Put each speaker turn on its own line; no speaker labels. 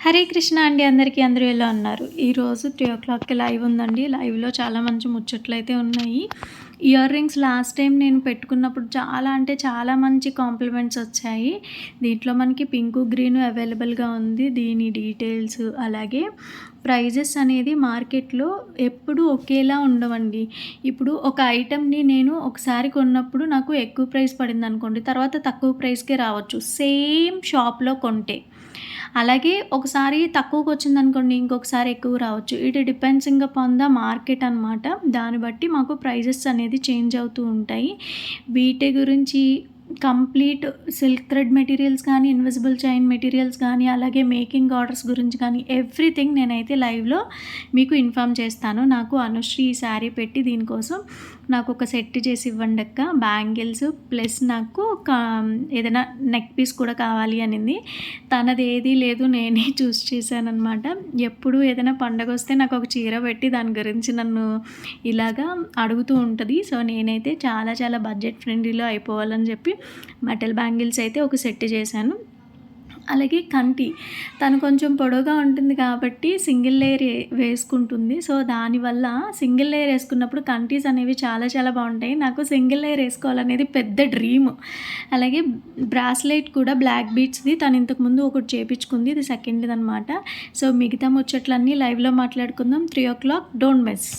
హరే కృష్ణ అండి అందరికీ. అందరూ ఎలా ఉన్నారు? ఈరోజు 3:00కి లైవ్ ఉందండి. లైవ్‌లో చాలా మంచి ముచ్చట్లయితే ఉన్నాయి. ఇయర్ రింగ్స్ లాస్ట్ టైం నేను పెట్టుకున్నప్పుడు చాలా అంటే చాలా మంచి కాంప్లిమెంట్స్ వచ్చాయి. దీంట్లో మనకి పింకు, గ్రీను అవైలబుల్‌గా ఉంది. దీని డీటెయిల్స్ అలాగే ప్రైజెస్ అనేది మార్కెట్‌లో ఎప్పుడూ ఒకేలా ఉండవండి. ఇప్పుడు ఒక ఐటెమ్‌ని నేను ఒకసారి కొన్నప్పుడు నాకు ఎక్కువ ప్రైస్ పడిందనుకోండి, తర్వాత తక్కువ ప్రైస్‌కే రావచ్చు సేమ్ షాప్‌లో కొంటే. అలాగే ఒకసారి తక్కువకొచ్చిందనుకోండి, ఇంకొకసారి ఎక్కువ రావచ్చు. It depends upon the market అనమాట. దాన్ని బట్టి మాకు ప్రైజెస్ అనేది చేంజ్ అవుతూ ఉంటాయి. వీటి గురించి కంప్లీట్ సిల్క్ థ్రెడ్ మెటీరియల్స్ కానీ, ఇన్విజిబుల్ చైన్ మెటీరియల్స్ కానీ, అలాగే మేకింగ్ ఆర్డర్స్ గురించి కానీ ఎవ్రీథింగ్ నేనైతే లైవ్‌లో మీకు ఇన్ఫార్మ్ చేస్తాను. నాకు అనుశ్రీ ఈ శారీ పెట్టి దీనికోసం నాకొక సెట్ చేసి ఇవ్వండక్క. బ్యాంగిల్స్ ప్లస్ నాకు ఏదైనా నెక్ పీస్ కూడా కావాలి అనింది. తనదేదీ లేదు, నేనే చూస్ చేశాననమాట. ఎప్పుడు ఏదైనా పండగొస్తే నాకొక చీర పెట్టి దాని గురించి నన్ను ఇలాగా అడుగుతూ ఉంటది. సో, నేనైతే చాలా చాలా బడ్జెట్ ఫ్రెండ్లీలో అయిపోవాలని చెప్పి మెటల్ బ్యాంగిల్స్ అయితే ఒక సెట్ చేశాను. అలాగే కంటి తను కొంచెం పొడవుగా ఉంటుంది కాబట్టి సింగిల్ లేయర్ వేసుకుంటుంది. సో, దానివల్ల సింగిల్ లేయర్ ఏసుకున్నప్పుడు కంటీస్ అనేవి చాలా చాలా బావుంటాయి. నాకు సింగిల్ లేయర్ ఏసుకోవాలనేది పెద్ద డ్రీమ్. అలాగే బ్రాస్లెట్ కూడా బ్లాక్ బీడ్స్‌ది తను ఇంతకుముందు ఒకటి చేపించుకుంది. ఇది సెకండ్‌దనమాట. సో, మిగతా ముచ్చట్లన్నీ లైవ్‌లో మాట్లాడుకుందాం. 3:00 డోంట్ మిస్.